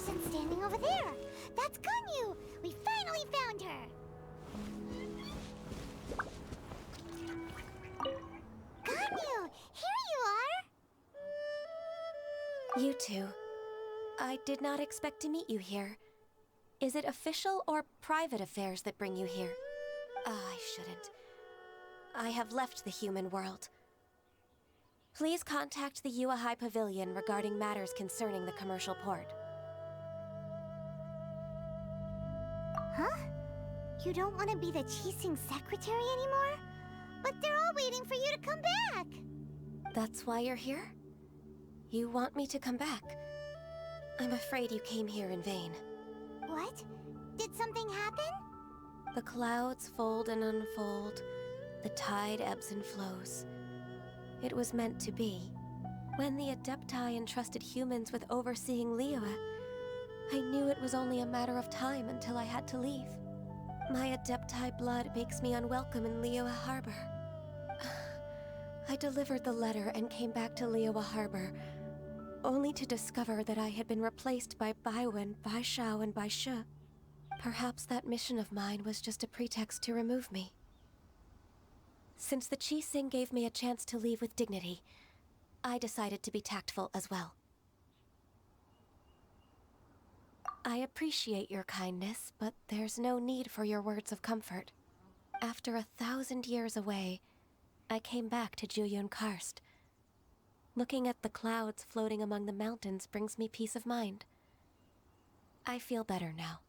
person standing over there. That's Ganyu! We finally found her! Ganyu! Here you are! You two. I did not expect to meet you here. Is it official or private affairs that bring you here? I shouldn't. I have left the human world. Please contact the Yua High Pavilion regarding matters concerning the commercial port. Huh? You don't want to be the Qixing secretary anymore? But they're all waiting for you to come back! That's why you're here? You want me to come back? I'm afraid you came here in vain. What? Did something happen? The clouds fold and unfold. The tide ebbs and flows. It was meant to be. When the Adepti entrusted humans with overseeing Liyue, I knew it was only a matter of time until I had to leave. My Adepti blood makes me unwelcome in Liyue Harbor. I delivered the letter and came back to Liyue Harbor, only to discover that I had been replaced by Baiwen, Baishao, and Baishe. Perhaps that mission of mine was just a pretext to remove me. Since the Qixing gave me a chance to leave with dignity, I decided to be tactful as well. I appreciate your kindness, but there's no need for your words of comfort. After 1,000 years away, I came back to Jueyun Karst. Looking at the clouds floating among the mountains brings me peace of mind. I feel better now.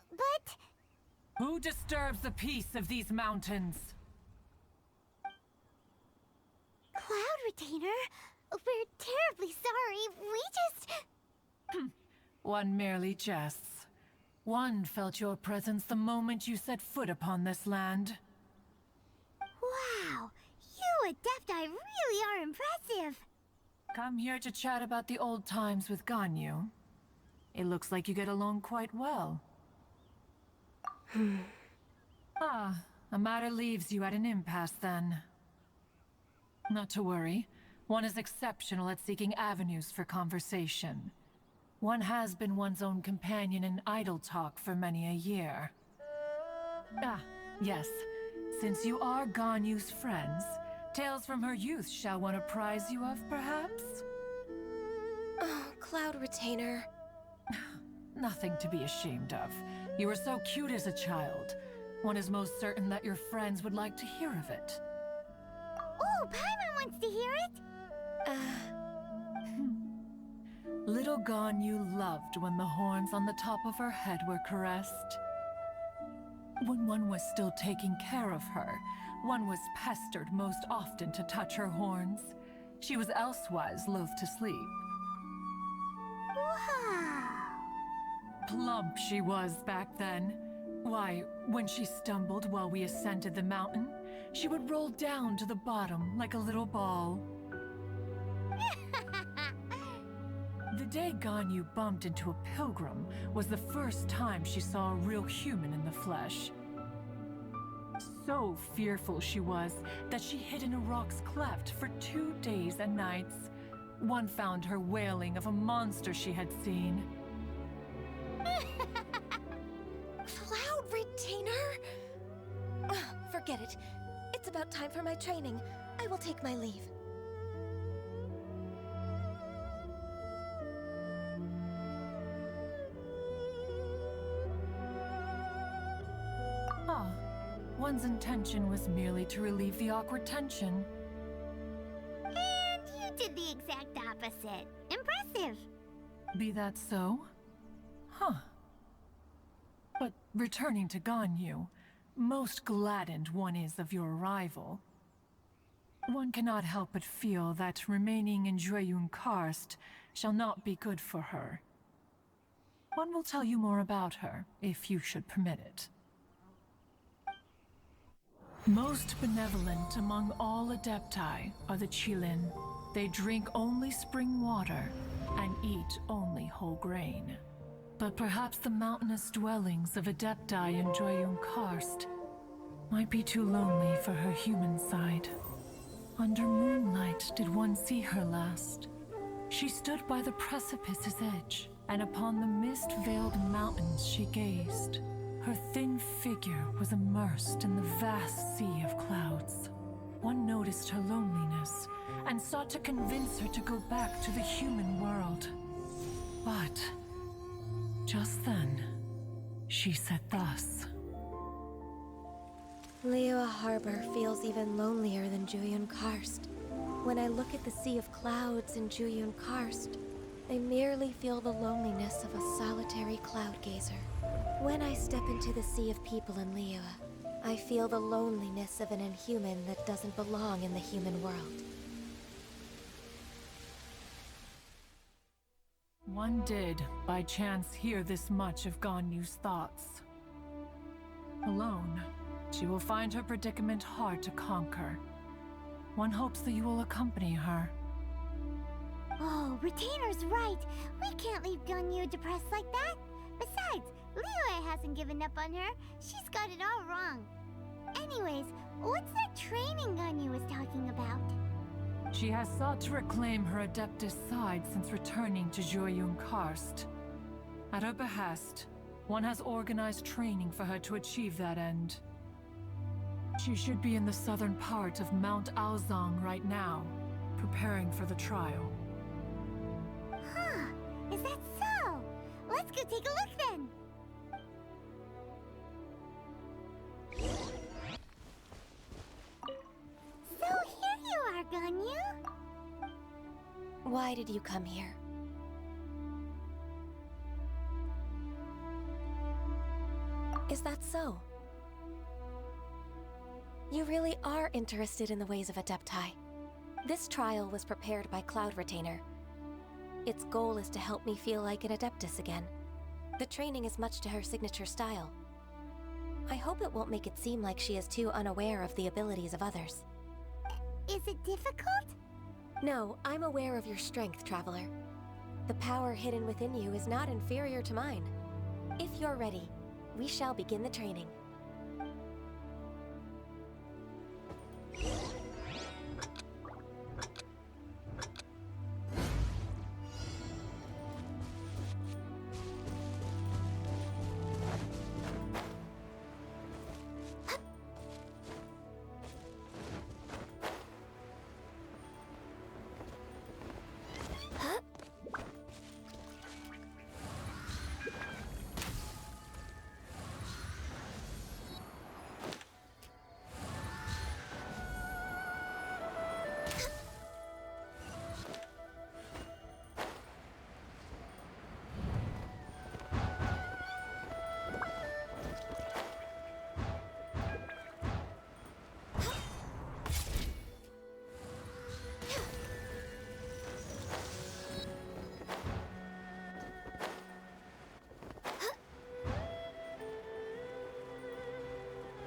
But... Who disturbs the peace of these mountains? Cloud Retainer, we're terribly sorry. We just... One merely jests. One felt your presence the moment you set foot upon this land. Wow, you Adepti really are impressive. Come here to chat about the old times with Ganyu. It looks like you get along quite well. A matter leaves you at an impasse then. Not to worry. One is exceptional at seeking avenues for conversation. One has been one's own companion in idle talk for many a year. Yes. Since you are Ganyu's friends, tales from her youth shall one apprise you of, perhaps? Oh, Cloud Retainer. Nothing to be ashamed of. You were so cute as a child. One is most certain that your friends would like to hear of it. Oh, Paimon wants to hear it! Little Ganyu loved when the horns on the top of her head were caressed. When one was still taking care of her, one was pestered most often to touch her horns. She was elsewise loath to sleep. Wow! Plump she was back then. Why, when she stumbled while we ascended the mountain, she would roll down to the bottom like a little ball. The day Ganyu bumped into a pilgrim was the first time she saw a real human in the flesh. So fearful she was that she hid in a rock's cleft for 2 days and nights. One found her wailing of a monster she had seen. Cloud Retainer? Forget it. It's about time for my training. I will take my leave. One's intention was merely to relieve the awkward tension. And you did the exact opposite. Impressive. Be that so? But returning to Ganyu, most gladdened one is of your arrival. One cannot help but feel that remaining in Jueyun Karst shall not be good for her. One will tell you more about her, if you should permit it. Most benevolent among all Adepti are the Qilin. They drink only spring water and eat only whole grain. But perhaps the mountainous dwellings of Adepti in Jueyun Karst might be too lonely for her human side. Under moonlight did one see her last. She stood by the precipice's edge, and upon the mist-veiled mountains she gazed. Her thin figure was immersed in the vast sea of clouds. One noticed her loneliness and sought to convince her to go back to the human world. But just then, she said thus. Liyue Harbor feels even lonelier than Jueyun Karst. When I look at the sea of clouds in Jueyun Karst, I merely feel the loneliness of a solitary cloud gazer. When I step into the sea of people in Liyue, I feel the loneliness of an inhuman that doesn't belong in the human world. One did, by chance, hear this much of Ganyu's thoughts. Alone, she will find her predicament hard to conquer. One hopes that you will accompany her. Oh, Retainer's right. We can't leave Ganyu depressed like that. Besides, Liyue hasn't given up on her. She's got it all wrong. Anyways, what's that training Ganyu was talking about? She has sought to reclaim her Adeptus side since returning to Jueyun Karst. At her behest, one has organized training for her to achieve that end. She should be in the southern part of Mount Aozang right now, preparing for the trial. Huh, is that so? Let's go take a look then. So here you are, Ganyu. Why did you come here? Is that so? You really are interested in the ways of Adepti. This trial was prepared by Cloud Retainer. Its goal is to help me feel like an Adeptus again. The training is much to her signature style. I hope it won't make it seem like she is too unaware of the abilities of others. Is it difficult? No, I'm aware of your strength, Traveler. The power hidden within you is not inferior to mine. If you're ready, we shall begin the training.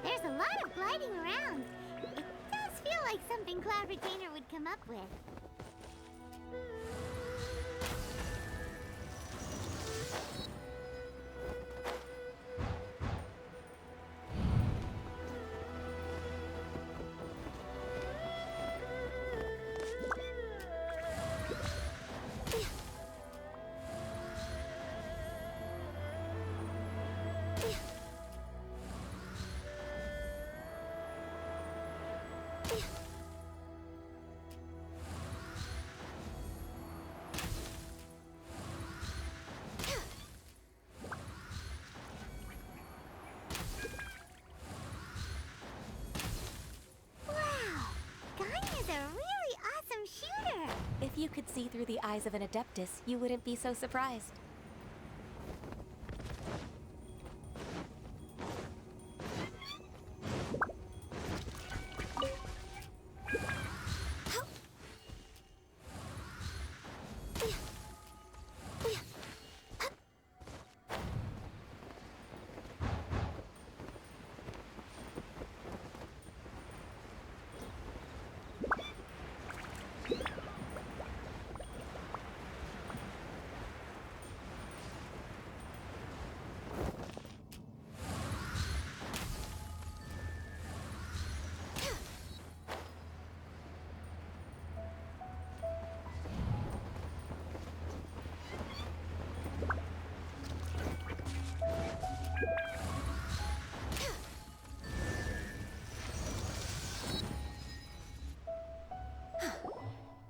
There's a lot of gliding around. It does feel like something Cloud Retainer would come up with. If you could see through the eyes of an Adeptus, you wouldn't be so surprised.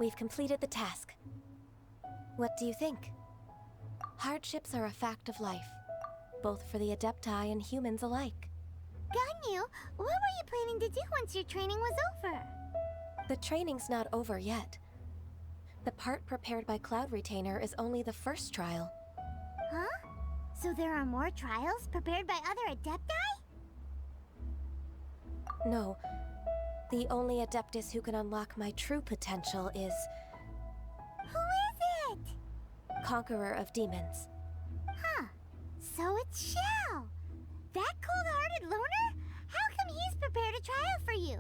We've completed the task. What do you think? Hardships are a fact of life, both for the Adepti and humans alike. Ganyu, what were you planning to do once your training was over? The training's not over yet. The part prepared by Cloud Retainer is only the first trial. Huh? So there are more trials prepared by other Adepti? No. The only Adeptus who can unlock my true potential is Who is it? Conqueror of Demons. Huh. So it's Shell. That cold-hearted loner? How come he's prepared a trial for you?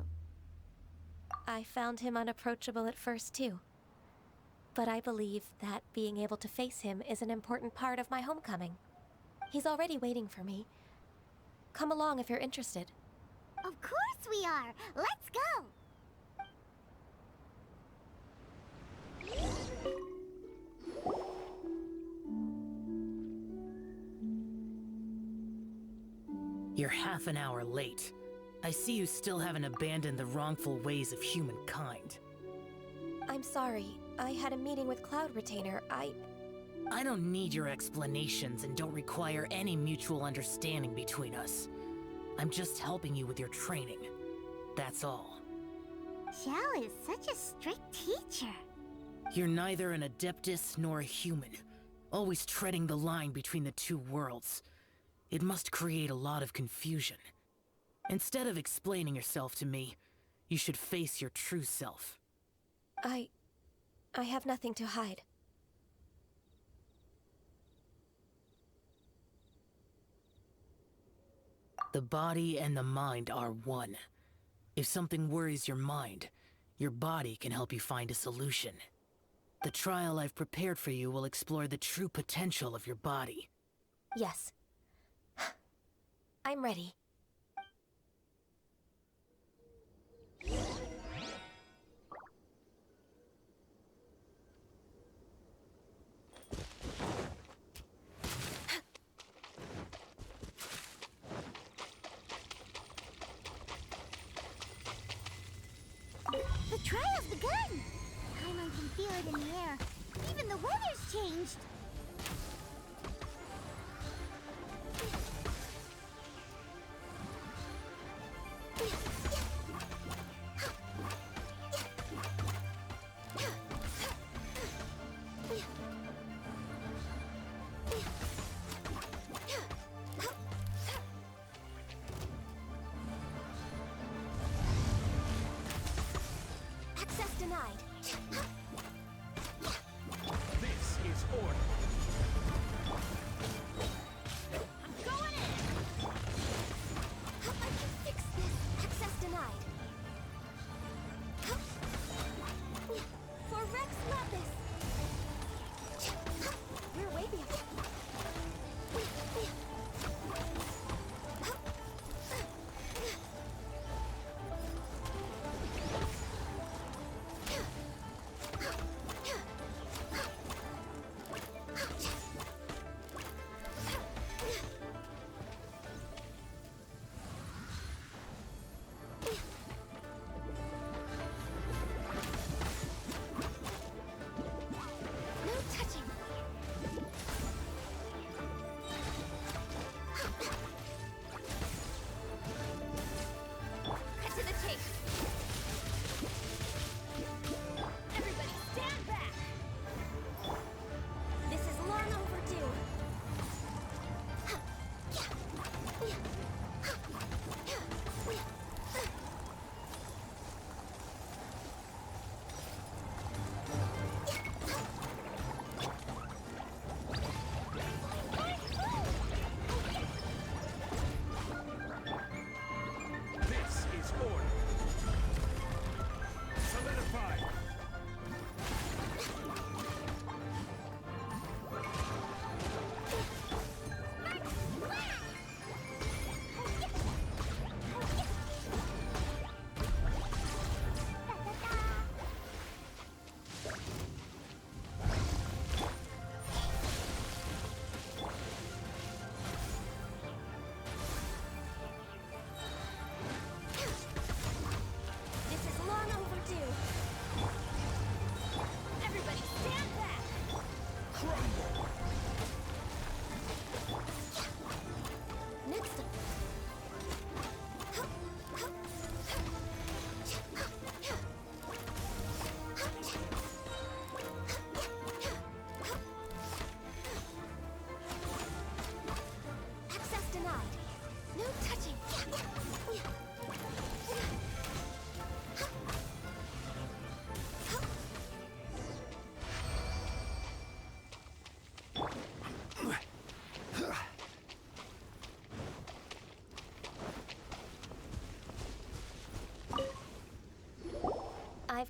I found him unapproachable at first, too. But I believe that being able to face him is an important part of my homecoming. He's already waiting for me. Come along if you're interested. Of course we are. Let's go. You're half an hour late. I see you still haven't abandoned the wrongful ways of humankind. I'm sorry. I had a meeting with Cloud Retainer. I don't need your explanations and don't require any mutual understanding between us. I'm just helping you with your training. That's all. Shell is such a strict teacher. You're neither an Adeptus nor a human, always treading the line between the two worlds. It must create a lot of confusion. Instead of explaining yourself to me, you should face your true self. I have nothing to hide. The body and the mind are one. If something worries your mind, your body can help you find a solution. The trial I've prepared for you will explore the true potential of your body. Yes. I'm ready. The trial's begun! Paimon can feel it in the air. Even the weather's changed. Access denied. This is order.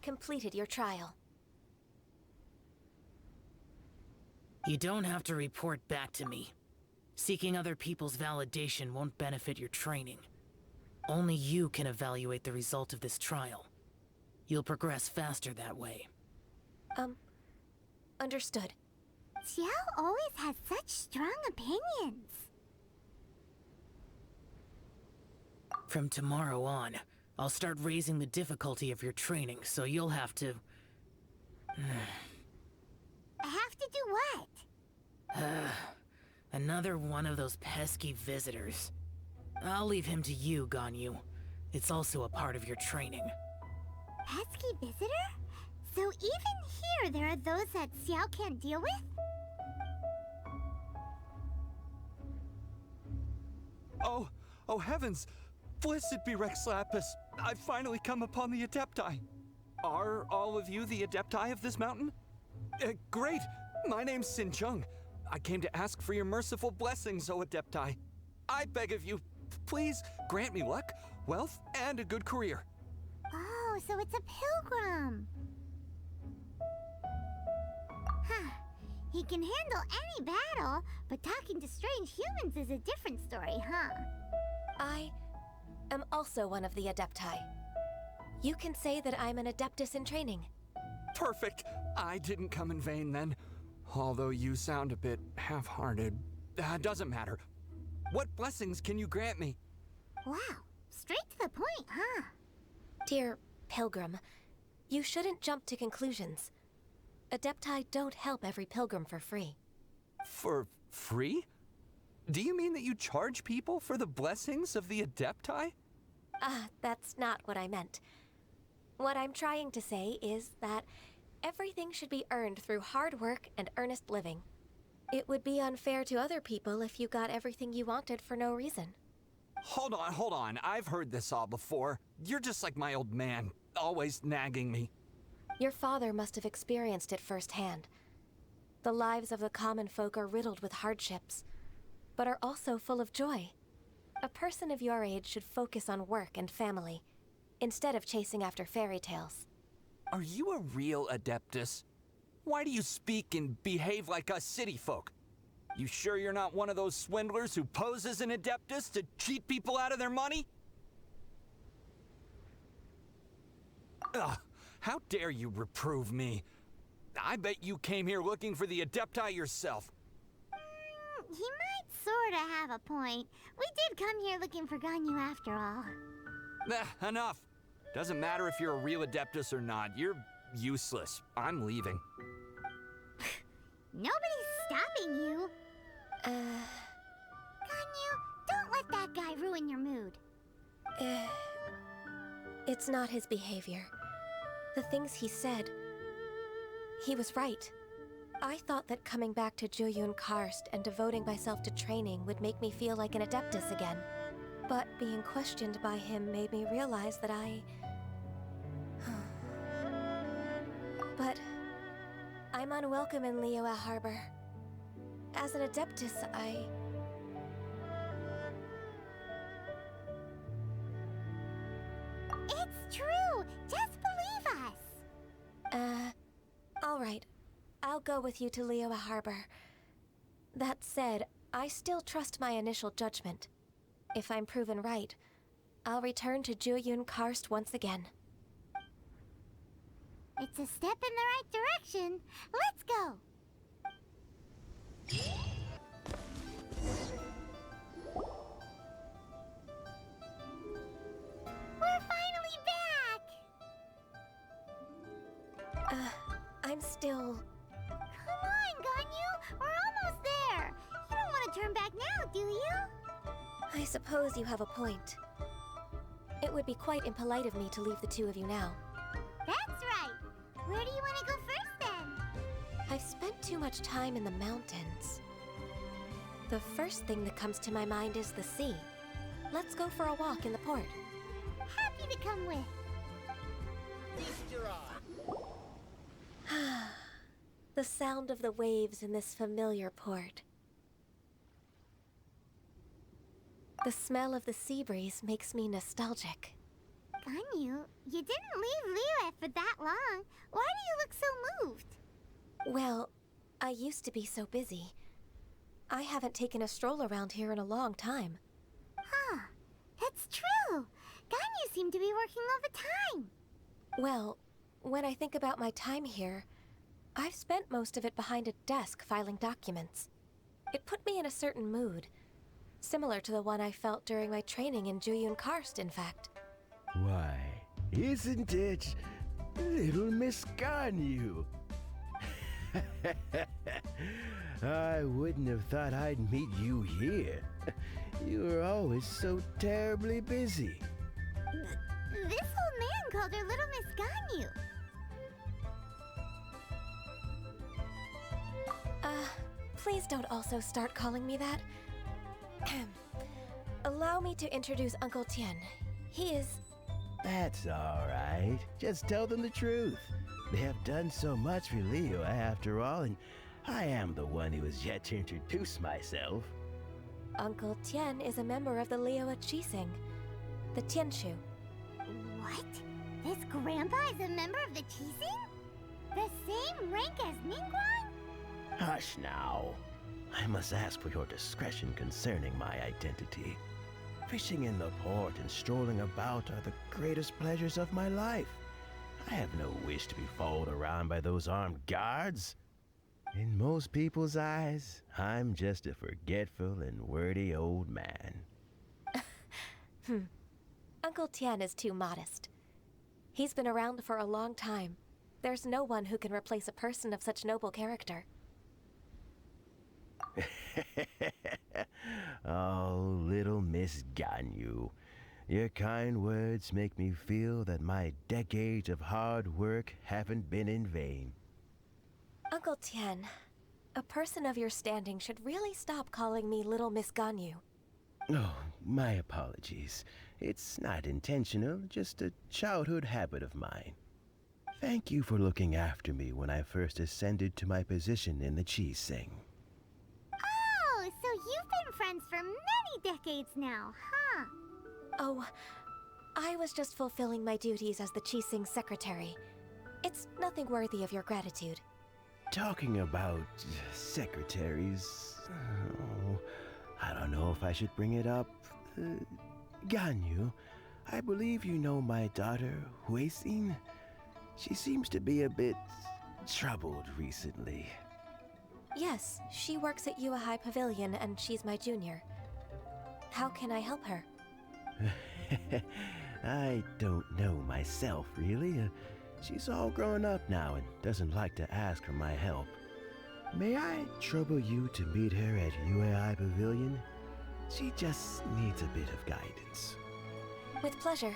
completed your trial. You don't have to report back to me. Seeking other people's validation won't benefit your training. Only you can evaluate the result of this trial. You'll progress faster that way. Understood. Xiao always has such strong opinions. From tomorrow on, I'll start raising the difficulty of your training, so you'll have to... I have to do what? Another one of those pesky visitors. I'll leave him to you, Ganyu. It's also a part of your training. Pesky visitor? So even here there are those that Xiao can't deal with? Oh heavens! Blessed be Rex Lapis! I've finally come upon the Adepti. Are all of you the Adepti of this mountain? Great! My name's Sin Chung. I came to ask for your merciful blessings, O Adepti. I beg of you, please grant me luck, wealth, and a good career. Oh, so it's a pilgrim. Huh. He can handle any battle, but talking to strange humans is a different story, huh? I am also one of the Adepti. You can say that I'm an Adeptus in training. Perfect! I didn't come in vain then. Although you sound a bit half-hearted. Doesn't matter. What blessings can you grant me? Wow, straight to the point, huh? Dear Pilgrim, you shouldn't jump to conclusions. Adepti don't help every pilgrim for free. For free? Do you mean that you charge people for the blessings of the Adepti? That's not what I meant. What I'm trying to say is that everything should be earned through hard work and earnest living. It would be unfair to other people if you got everything you wanted for no reason. Hold on. I've heard this all before. You're just like my old man, always nagging me. Your father must have experienced it firsthand. The lives of the common folk are riddled with hardships, but are also full of joy. A person of your age should focus on work and family, instead of chasing after fairy tales. Are you a real Adeptus? Why do you speak and behave like us city folk? You sure you're not one of those swindlers who pose as an Adeptus to cheat people out of their money? Ugh, how dare you reprove me? I bet you came here looking for the Adepti yourself. He might sorta have a point. We did come here looking for Ganyu after all. Enough. Doesn't matter if you're a real Adeptus or not. You're useless. I'm leaving. Nobody's stopping you. Ganyu, don't let that guy ruin your mood. It's not his behavior. The things he said, he was right. I thought that coming back to Jueyun Karst and devoting myself to training would make me feel like an Adeptus again. But being questioned by him made me realize that But I'm unwelcome in Liyue Harbor. As an Adeptus, It's true! Just believe us! All right. I'll go with you to Liyue Harbor. That said, I still trust my initial judgment. If I'm proven right, I'll return to Jueyun Karst once again. It's a step in the right direction. Let's go! We're finally back! I'm still... Come on, Ganyu! We're almost there! You don't want to turn back now, do you? I suppose you have a point. It would be quite impolite of me to leave the two of you now. That's right! Where do you want to go first, then? I've spent too much time in the mountains. The first thing that comes to my mind is the sea. Let's go for a walk in the port. Happy to come with. The sound of the waves in this familiar port. The smell of the sea breeze makes me nostalgic. Ganyu, you didn't leave Liyue for that long. Why do you look so moved? Well, I used to be so busy. I haven't taken a stroll around here in a long time. Huh. It's true. Ganyu seemed to be working all the time. Well, when I think about my time here, I've spent most of it behind a desk filing documents. It put me in a certain mood, similar to the one I felt during my training in Juyun Karst, in fact. Why, isn't it little Miss Ganyu? I wouldn't have thought I'd meet you here. You were always so terribly busy. This old man called her Little Miss Ganyu. Please don't also start calling me that. Allow me to introduce Uncle Tien. He is... That's all right. Just tell them the truth. They have done so much for Liyue after all, and I am the one who has yet to introduce myself. Uncle Tien is a member of the Liyue Qixing, the Tianshu. What? This grandpa is a member of the Qixing? The same rank as Ningguang? Hush now. I must ask for your discretion concerning my identity. Fishing in the port and strolling about are the greatest pleasures of my life. I have no wish to be followed around by those armed guards. In most people's eyes, I'm just a forgetful and wordy old man. Uncle Tien is too modest. He's been around for a long time. There's no one who can replace a person of such noble character. Oh, little Miss Ganyu. Your kind words make me feel that my decades of hard work haven't been in vain. Uncle Tien, a person of your standing should really stop calling me Little Miss Ganyu. Oh, my apologies. It's not intentional, just a childhood habit of mine. Thank you for looking after me when I first ascended to my position in the Qixing. Oh, so you've been friends for many decades now, huh? Oh, I was just fulfilling my duties as the Qixing secretary. It's nothing worthy of your gratitude. Talking about secretaries, oh, I don't know if I should bring it up. Ganyu, I believe you know my daughter, Huixin. She seems to be a bit troubled recently. Yes, she works at Yua High Pavilion and she's my junior. How can I help her? I don't know myself, really. She's all grown up now and doesn't like to ask for my help. May I trouble you to meet her at Yua High Pavilion? She just needs a bit of guidance. With pleasure.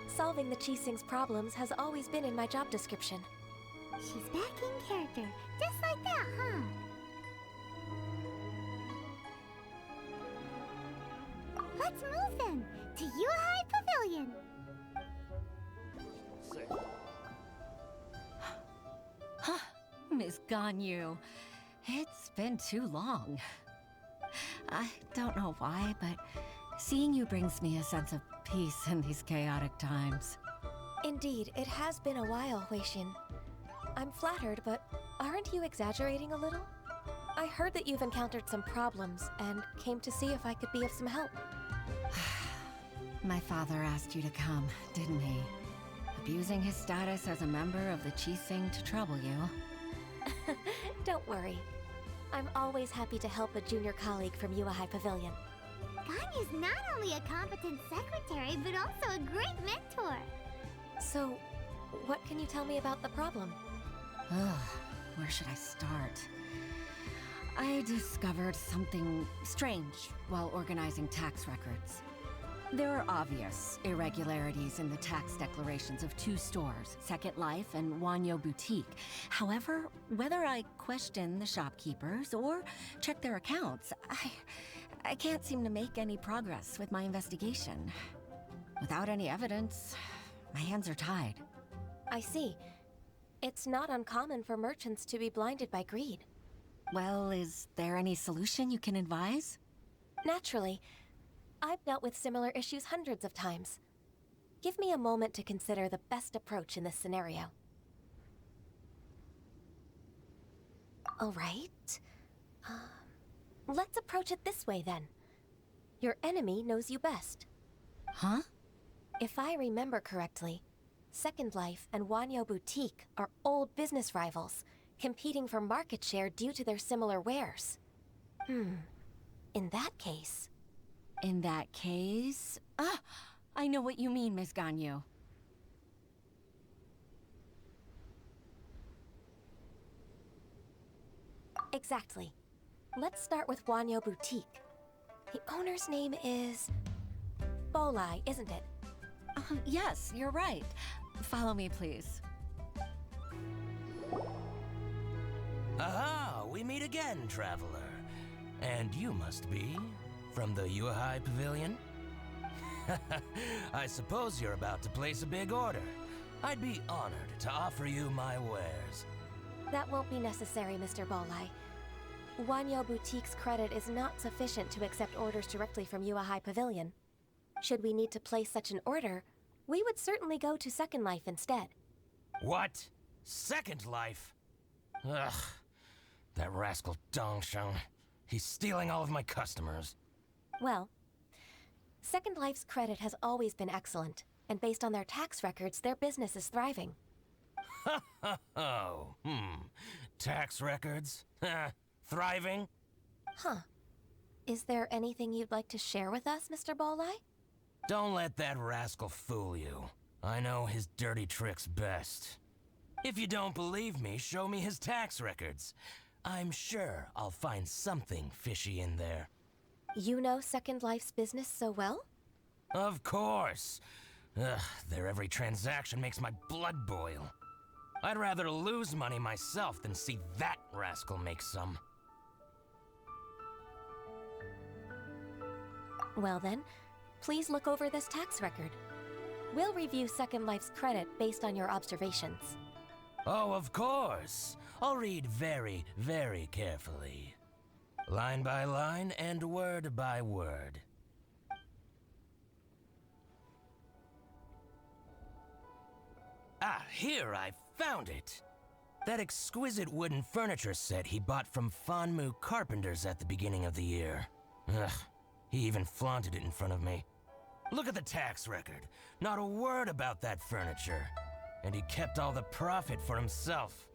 Solving the Qixing's problems has always been in my job description. She's back in character, just like that, huh? Let's move then, to Yua High Pavilion. Miss Ganyu, it's been too long. I don't know why, but seeing you brings me a sense of peace in these chaotic times. Indeed, it has been a while, Huixin. I'm flattered, but aren't you exaggerating a little? I heard that you've encountered some problems and came to see if I could be of some help. My father asked you to come, didn't he? Abusing his status as a member of the Qixing to trouble you. Don't worry. I'm always happy to help a junior colleague from Yua High Pavilion. Ganyu's not only a competent secretary, but also a great mentor. So, what can you tell me about the problem? Ugh, where should I start? I discovered something strange while organizing tax records. There are obvious irregularities in the tax declarations of two stores, Second Life and Wanyo Boutique. However, whether I question the shopkeepers or check their accounts, I can't seem to make any progress with my investigation. Without any evidence, my hands are tied. I see. It's not uncommon for merchants to be blinded by greed. Well, is there any solution you can advise? Naturally. I've dealt with similar issues hundreds of times. Give me a moment to consider the best approach in this scenario. All right. Let's approach it this way then. Your enemy knows you best. Huh? If I remember correctly, Second Life and Wanyo Boutique are old business rivals, competing for market share due to their similar wares. In that case... In that case... I know what you mean, Miss Ganyu. Exactly. Let's start with Wanyo Boutique. The owner's name is... Bolai, isn't it? Yes, you're right. Follow me, please. Aha! We meet again, traveler. And you must be from the Yuhai Pavilion? I suppose you're about to place a big order. I'd be honored to offer you my wares. That won't be necessary, Mr. Bolai. Wanyo Boutique's credit is not sufficient to accept orders directly from Yuhai Pavilion. Should we need to place such an order, we would certainly go to Second Life instead. What? Second Life? Ugh. That rascal Dongshan. He's stealing all of my customers. Well, Second Life's credit has always been excellent, and based on their tax records, their business is thriving. Tax records? Thriving? Huh. Is there anything you'd like to share with us, Mr. Bolai? Don't let that rascal fool you. I know his dirty tricks best. If you don't believe me, show me his tax records. I'm sure I'll find something fishy in there. You know Second Life's business so well? Of course. Ugh, their every transaction makes my blood boil. I'd rather lose money myself than see that rascal make some. Well then, please look over this tax record. We'll review Second Life's credit based on your observations. Oh, of course. I'll read very, very carefully. Line by line and word by word. Ah, here, I found it. That exquisite wooden furniture set he bought from Fanmu Carpenters at the beginning of the year. Ugh, he even flaunted it in front of me. Look at the tax record. Not a word about that furniture. And he kept all the profit for himself.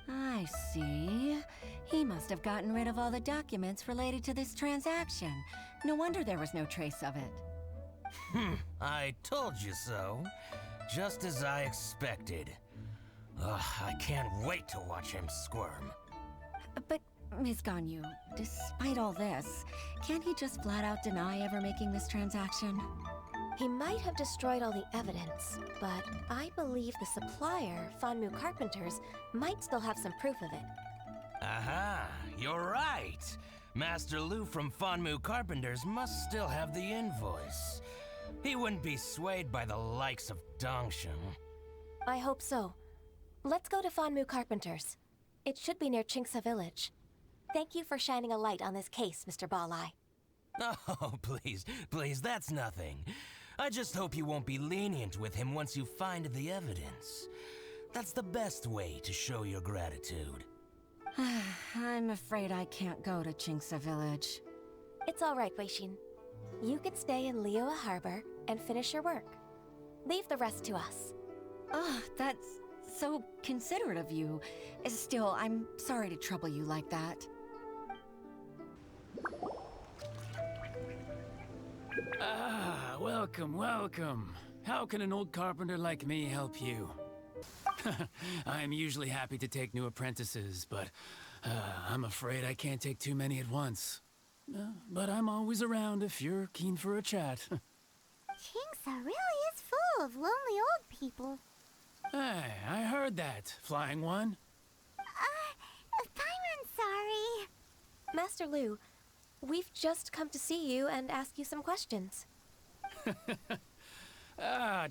I see. He must have gotten rid of all the documents related to this transaction. No wonder there was no trace of it. I told you so. Just as I expected. Ugh, I can't wait to watch him squirm. But, Ms. Ganyu, despite all this, can't he just flat out deny ever making this transaction? He might have destroyed all the evidence, but I believe the supplier, Fanmu Carpenters, might still have some proof of it. Aha, you're right. Master Lu from Fanmu Carpenters must still have the invoice. He wouldn't be swayed by the likes of Dongshan. I hope so. Let's go to Fanmu Carpenters. It should be near Chingsa Village. Thank you for shining a light on this case, Mr. Balai. Oh, please, that's nothing. I just hope you won't be lenient with him once you find the evidence. That's the best way to show your gratitude. I'm afraid I can't go to Chingsa Village. It's all right, Weishin. You can stay in Liyue Harbor and finish your work. Leave the rest to us. Oh, that's so considerate of you. Still, I'm sorry to trouble you like that. Ah, welcome. How can an old carpenter like me help you? I'm usually happy to take new apprentices, but I'm afraid I can't take too many at once. But I'm always around if you're keen for a chat. Chingsa really is full of lonely old people. Hey, I heard that, Flying One. Paimon's sorry. Master Lu, we've just come to see you and ask you some questions.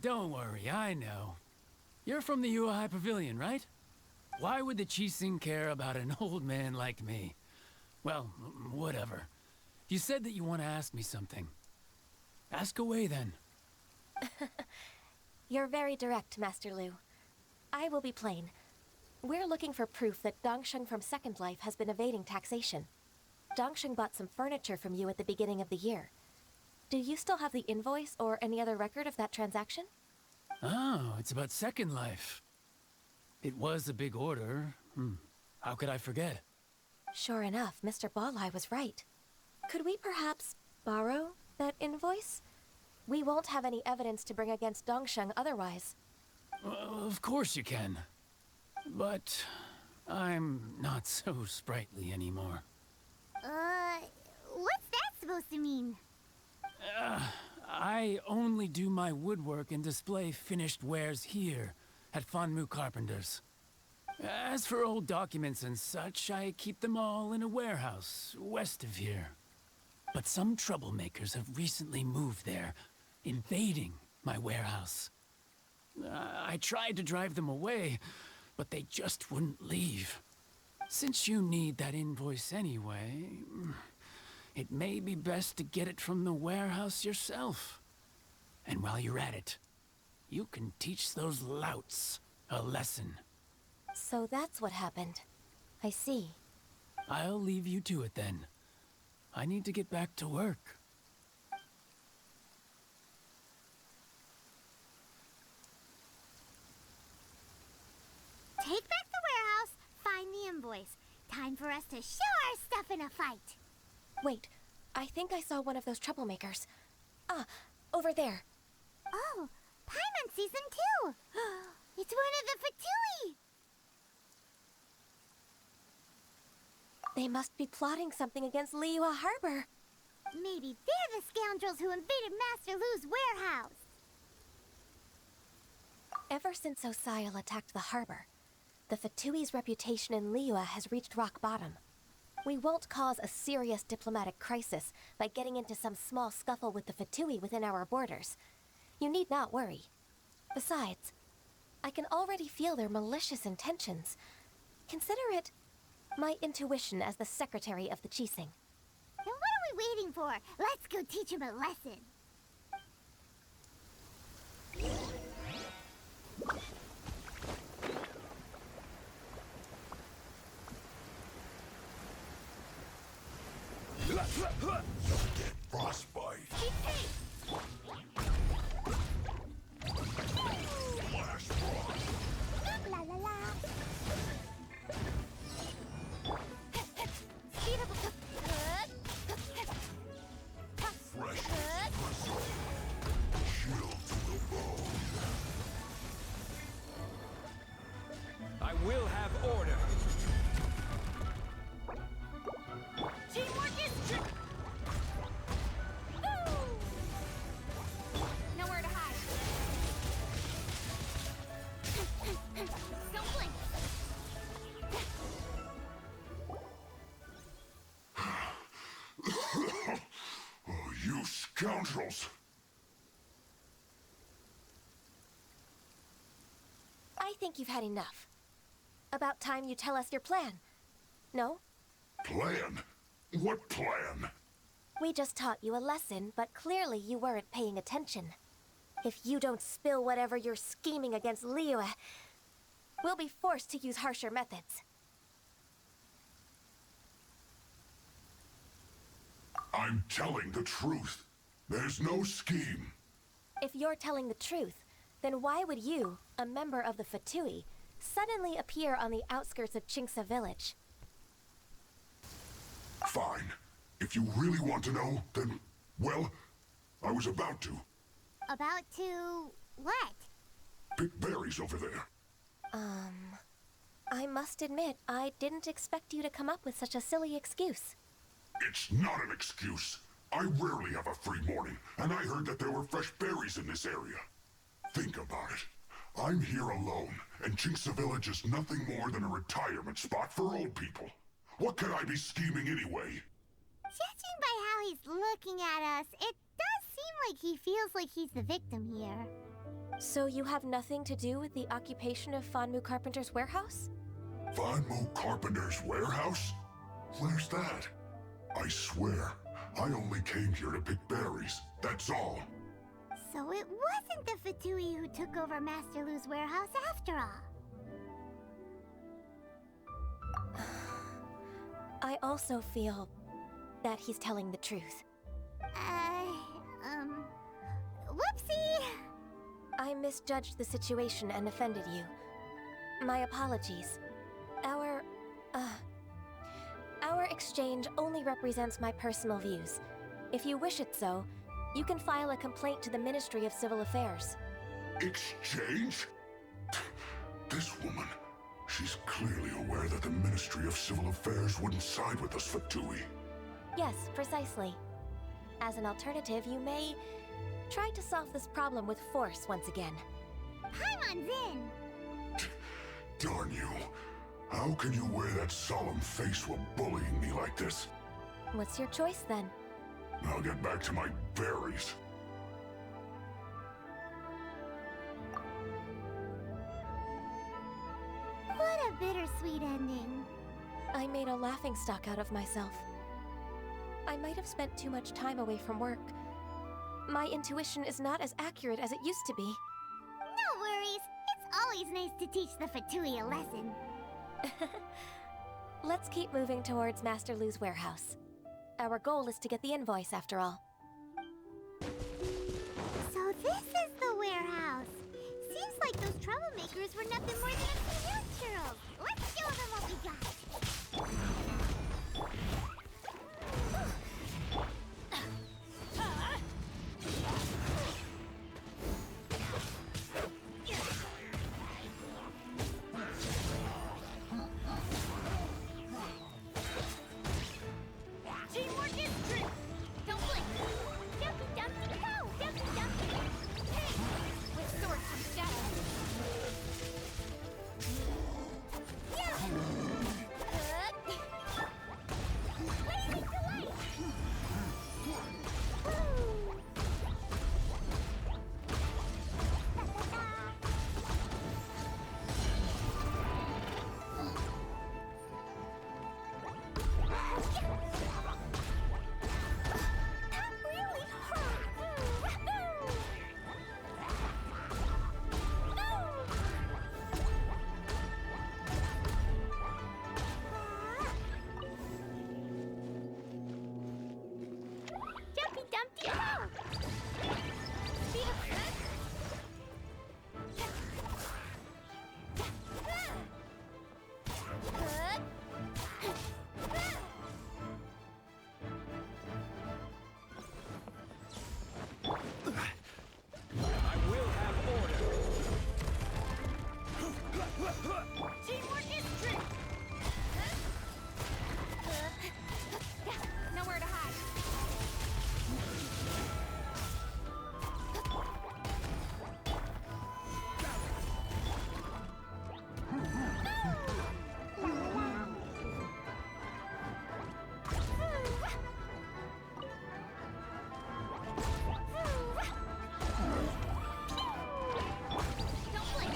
Don't worry, I know. You're from the Yuhai Pavilion, right? Why would the Qixing care about an old man like me? Well, whatever. You said that you want to ask me something. Ask away, then. You're very direct, Master Lu. I will be plain. We're looking for proof that Dongsheng from Second Life has been evading taxation. Dongsheng bought some furniture from you at the beginning of the year. Do you still have the invoice or any other record of that transaction? Oh, it's about Second Life. It was a big order. How could I forget? Sure enough, Mr. Ballai was right. Could we perhaps borrow that invoice? We won't have any evidence to bring against Dongsheng otherwise. Of course you can. But I'm not so sprightly anymore. What's that supposed to mean? I only do my woodwork and display finished wares here at Fanmu Carpenter's. As for old documents and such, I keep them all in a warehouse west of here. But some troublemakers have recently moved there, invading my warehouse. I tried to drive them away, but they just wouldn't leave. Since you need that invoice anyway, it may be best to get it from the warehouse yourself. And while you're at it, you can teach those louts a lesson. So that's what happened. I see. I'll leave you to it then. I need to get back to work. Take back the warehouse, find the invoice. Time for us to show our stuff in a fight. Wait, I think I saw one of those troublemakers. Ah, over there. Oh, Paimon sees them too. It's one of the Fatui. They must be plotting something against Liyue Harbor. Maybe they're the scoundrels who invaded Master Lu's warehouse. Ever since Osial attacked the harbor, the Fatui's reputation in Liyue has reached rock bottom. We won't cause a serious diplomatic crisis by getting into some small scuffle with the Fatui within our borders. You need not worry. Besides, I can already feel their malicious intentions. Consider it my intuition as the secretary of the Qixing. Then what are we waiting for? Let's go teach him a lesson. Frostbite. Flash frost. La la la. Speed up. Fresh espresso. Chill to the bone. I will have order. Teamwork is nowhere to hide. Don't blink. Oh, you scoundrels! I think you've had enough. About time you tell us your plan. No? Plan? What plan? We just taught you a lesson, but clearly you weren't paying attention. If you don't spill whatever you're scheming against Liyue, we'll be forced to use harsher methods. I'm telling the truth. There's no scheme. If you're telling the truth, then why would you, a member of the Fatui, suddenly appear on the outskirts of Qingce village? Fine. If you really want to know, then, well, I was about to. About to what? Pick berries over there. I must admit, I didn't expect you to come up with such a silly excuse. It's not an excuse. I rarely have a free morning, and I heard that there were fresh berries in this area. Think about it. I'm here alone, and Qingce Village is nothing more than a retirement spot for old people. What could I be scheming anyway? Judging by how he's looking at us, it does seem like he feels like he's the victim here. So you have nothing to do with the occupation of Fanmu Carpenter's warehouse? Fanmu Carpenter's warehouse? Where's that? I swear, I only came here to pick berries, that's all. So it wasn't the Fatui who took over Master Lu's warehouse after all. I also feel that he's telling the truth. Whoopsie! I misjudged the situation and offended you. My apologies. Our exchange only represents my personal views. If you wish it so, you can file a complaint to the Ministry of Civil Affairs. Exchange? This woman, she's clearly aware that the Ministry of Civil Affairs wouldn't side with us, Fatui. Yes, precisely. As an alternative, you may try to solve this problem with force once again. Paimon's in! Darn you. How can you wear that solemn face while bullying me like this? What's your choice then? I'll get back to my berries. What a bittersweet ending. I made a laughingstock out of myself. I might have spent too much time away from work. My intuition is not as accurate as it used to be. No worries. It's always nice to teach the Fatui a lesson. Let's keep moving towards Master Lu's warehouse. Our goal is to get the invoice, after all. So this is the warehouse. Seems like those troublemakers were nothing more than a few naturals. Let's show them what we got. Teamwork is trick. Don't blink. Dumpy, dumpy, go. Dumpy, dumpy. Hey, with sword from shadow. Yeah. Blazing delight. Woo. That really hurt. Dumpy Dumpty go! Speed of I will have order. Teamwork is trick. Nowhere to hide. Don't blink.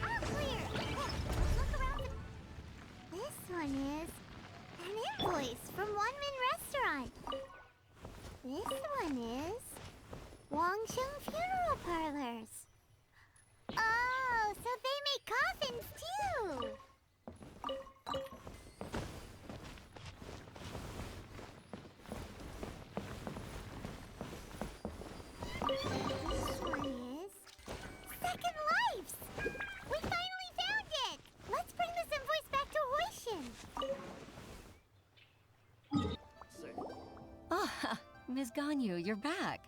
All clear. Look around. This one is an invoice from One Min Restaurant. This one is Wangsheng Funeral Parlors. Oh, so they make coffins too. This one is Second Lives. We finally found it. Let's bring this invoice back to Huishin. Ah, Ms. Ganyu, you're back.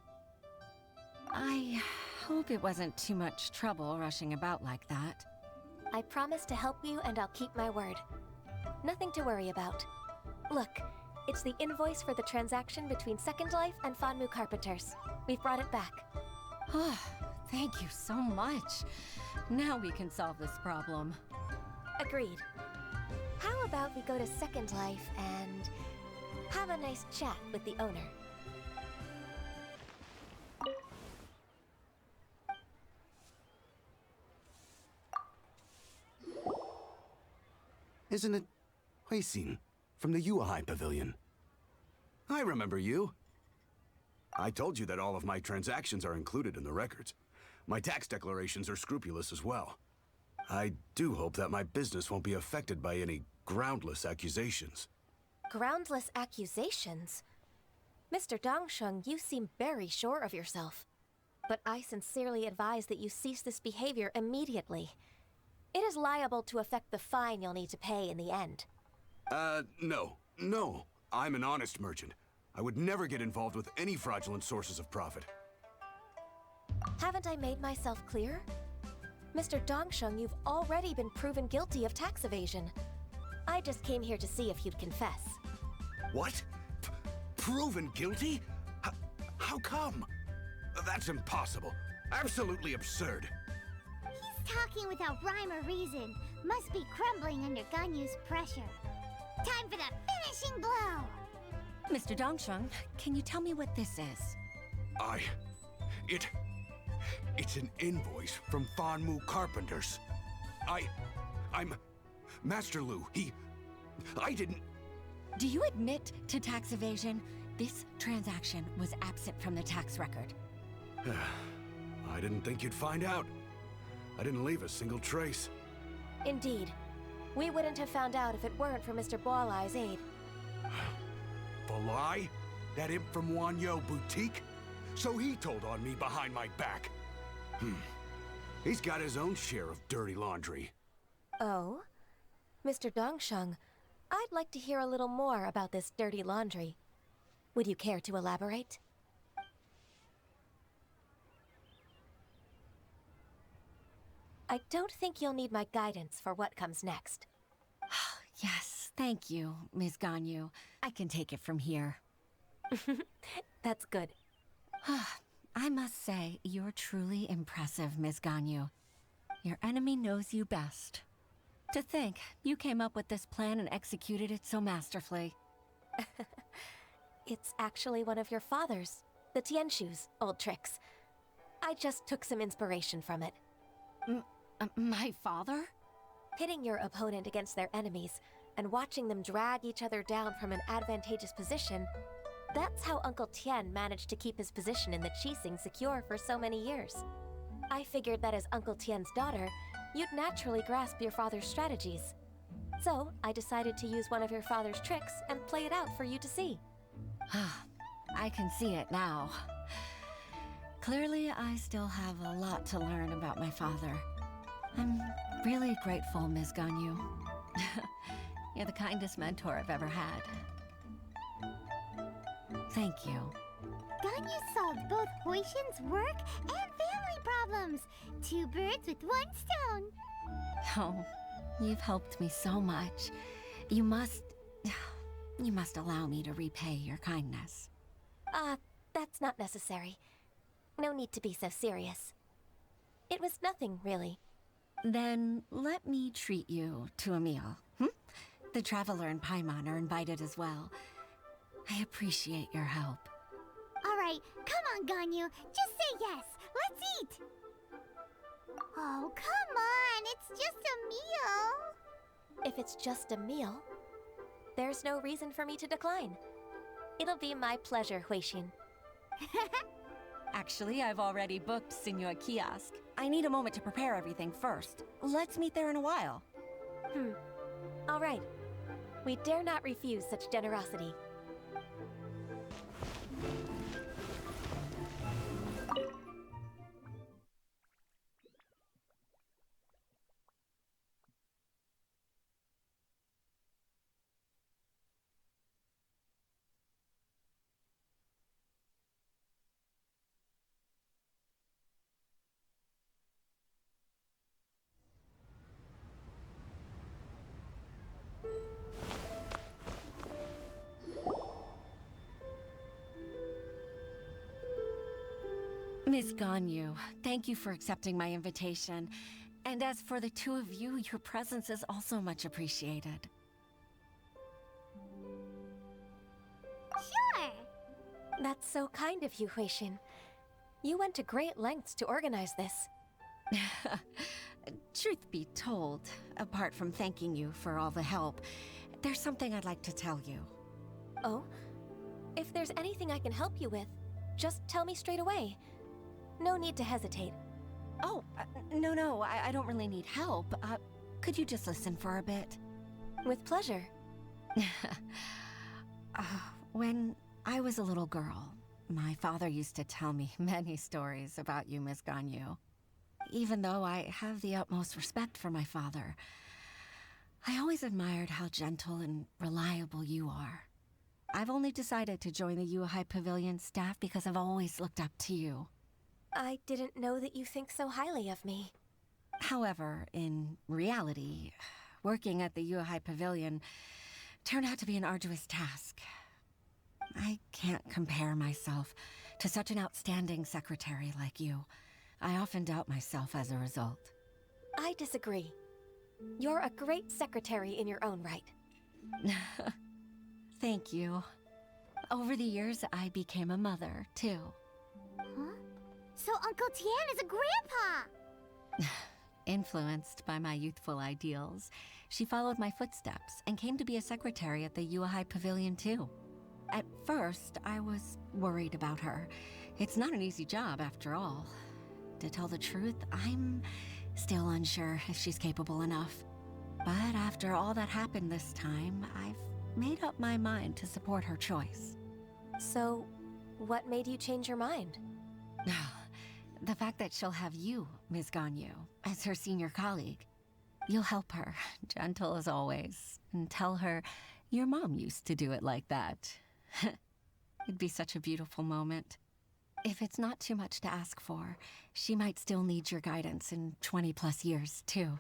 I hope it wasn't too much trouble rushing about like that. I promise to help you, and I'll keep my word. Nothing to worry about. Look, it's the invoice for the transaction between Second Life and Fanmu Carpenters. We've brought it back. Oh, thank you so much. Now we can solve this problem. Agreed. How about we go to Second Life and have a nice chat with the owner? Isn't it Huixin? from the Yuehai Pavilion. I remember you. I told you that all of my transactions are included in the records. My tax declarations are scrupulous as well. I do hope that my business won't be affected by any groundless accusations. Groundless accusations? Mr. Dongsheng, you seem very sure of yourself. But I sincerely advise that you cease this behavior immediately. It is liable to affect the fine you'll need to pay in the end. No. I'm an honest merchant. I would never get involved with any fraudulent sources of profit. Haven't I made myself clear? Mr. Dongsheng, you've already been proven guilty of tax evasion. I just came here to see if you'd confess. What? Proven guilty? How come? That's impossible. Absolutely absurd. He's talking without rhyme or reason. Must be crumbling under Ganyu's pressure. Time for the finishing blow! Mr. Dongsheng, can you tell me what this is? It's an invoice from Fanmu Carpenters. I'm Master Lu. I didn't... Do you admit to tax evasion? This transaction was absent from the tax record. I didn't think you'd find out. I didn't leave a single trace. Indeed. We wouldn't have found out if it weren't for Mr. Boalai's aid. Balai? That imp from Wanyo Boutique? So he told on me behind my back. He's got his own share of dirty laundry. Oh? Mr. Dongsheng, I'd like to hear a little more about this dirty laundry. Would you care to elaborate? I don't think you'll need my guidance for what comes next. Yes, thank you, Ms. Ganyu. I can take it from here. That's good. I must say, you're truly impressive, Ms. Ganyu. Your enemy knows you best. To think, you came up with this plan and executed it so masterfully. It's actually one of your father's, the Tianshu's, old tricks. I just took some inspiration from it. My father? Pitting your opponent against their enemies and watching them drag each other down from an advantageous position, that's how Uncle Tian managed to keep his position in the Qixing secure for so many years. I figured that as Uncle Tian's daughter, you'd naturally grasp your father's strategies. So I decided to use one of your father's tricks and play it out for you to see. I can see it now. Clearly, I still have a lot to learn about my father. I'm really grateful, Ms. Ganyu. You're the kindest mentor I've ever had. Thank you. Ganyu solved both Huishin's work and family problems. 2 birds with 1 stone. Oh, you've helped me so much. You must allow me to repay your kindness. That's not necessary. No need to be so serious. It was nothing, really. Then let me treat you to a meal. The Traveler and Paimon are invited as well. I appreciate your help. All right, come on, Ganyu. Just say yes. Let's eat. Oh, come on. It's just a meal. If it's just a meal, there's no reason for me to decline. It'll be my pleasure, Huixin. Actually, I've already booked Senor Kiosk. I need a moment to prepare everything first. Let's meet there in a while. All right. We dare not refuse such generosity. Miss Ganyu, thank you for accepting my invitation. And as for the 2 of you, your presence is also much appreciated. Sure. That's so kind of you, Huixin. You went to great lengths to organize this. Truth be told, apart from thanking you for all the help, there's something I'd like to tell you. Oh? If there's anything I can help you with, just tell me straight away. No need to hesitate. Oh, no, I don't really need help. Could you just listen for a bit? With pleasure. When I was a little girl, my father used to tell me many stories about you, Miss Ganyu. Even though I have the utmost respect for my father, I always admired how gentle and reliable you are. I've only decided to join the Yuhai Pavilion staff because I've always looked up to you. I didn't know that you think so highly of me. However, in reality, working at the Yuhai Pavilion turned out to be an arduous task. I can't compare myself to such an outstanding secretary like you. I often doubt myself as a result. I disagree. You're a great secretary in your own right. Thank you. Over the years, I became a mother, too. Huh? So Uncle Tian is a grandpa! Influenced by my youthful ideals, she followed my footsteps and came to be a secretary at the Yuhai Pavilion, too. At first, I was worried about her. It's not an easy job, after all. To tell the truth, I'm still unsure if she's capable enough. But after all that happened this time, I've made up my mind to support her choice. So, what made you change your mind? The fact that she'll have you, Ms. Ganyu, as her senior colleague. You'll help her, gentle as always, and tell her your mom used to do it like that. It'd be such a beautiful moment. If it's not too much to ask for, she might still need your guidance in 20+ years, too.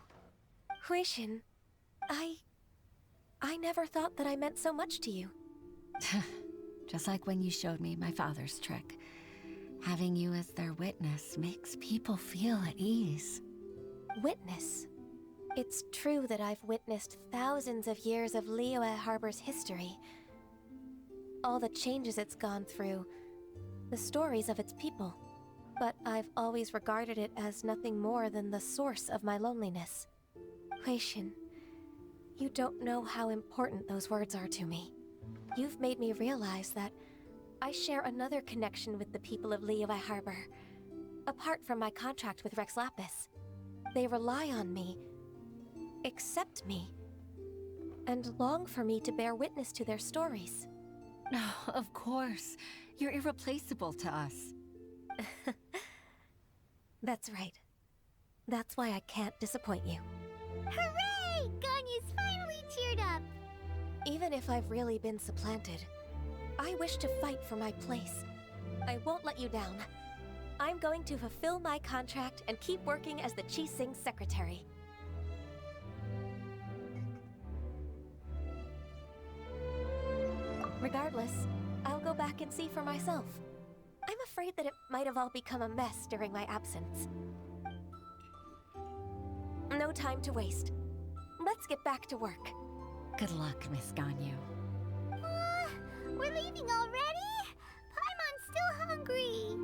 Huishin, I never thought that I meant so much to you. Just like when you showed me my father's trick. Having you as their witness makes people feel at ease. Witness? It's true that I've witnessed thousands of years of Liyue Harbor's history. All the changes it's gone through, the stories of its people. But I've always regarded it as nothing more than the source of my loneliness. Huishin, you don't know how important those words are to me. You've made me realize that I share another connection with the people of Liyue Harbor. Apart from my contract with Rex Lapis, they rely on me, accept me, and long for me to bear witness to their stories. Oh, of course. You're irreplaceable to us. That's right. That's why I can't disappoint you. Hooray! Ganyu's finally cheered up! Even if I've really been supplanted, I wish to fight for my place. I won't let you down. I'm going to fulfill my contract and keep working as the Qixing secretary. Regardless, I'll go back and see for myself. I'm afraid that it might have all become a mess during my absence. No time to waste. Let's get back to work. Good luck, Miss Ganyu. We're leaving already? Paimon's still hungry.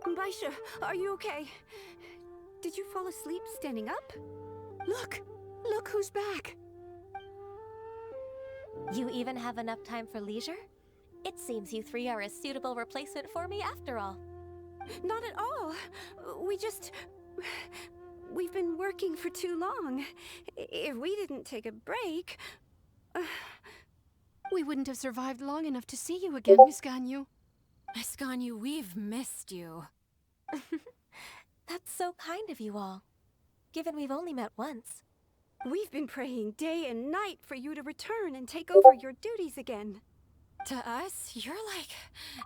Baisha, are you okay? Did you fall asleep standing up? Look who's back. You even have enough time for leisure? It seems you three are a suitable replacement for me after all. Not at all. We've been working for too long. If we didn't take a break, we wouldn't have survived long enough to see you again, Miss Ganyu. Miss Ganyu, we've missed you. That's so kind of you all, given we've only met once. We've been praying day and night for you to return and take over your duties again. To us, you're like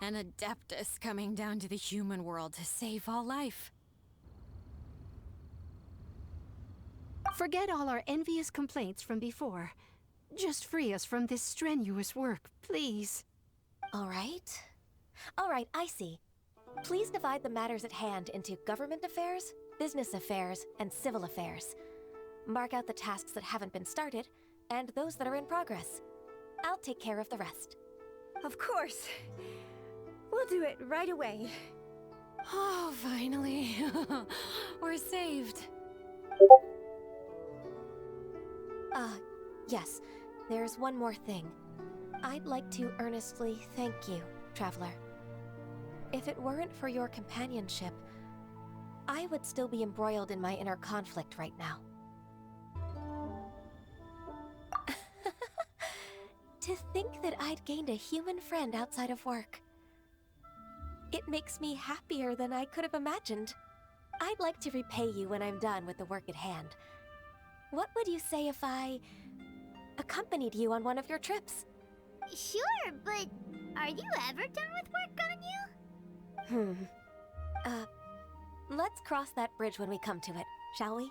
an adeptus coming down to the human world to save all life. Forget all our envious complaints from before. Just free us from this strenuous work, please. All right, I see. Please divide the matters at hand into government affairs, business affairs, and civil affairs. Mark out the tasks that haven't been started, and those that are in progress. I'll take care of the rest. Of course. We'll do it right away. Oh, finally. We're saved. Yes. There's one more thing. I'd like to earnestly thank you, Traveler. If it weren't for your companionship, I would still be embroiled in my inner conflict right now. To think that I'd gained a human friend outside of work. It makes me happier than I could have imagined. I'd like to repay you when I'm done with the work at hand. What would you say if I accompanied you on one of your trips? Sure, but are you ever done with work on you? Let's cross that bridge when we come to it, shall we?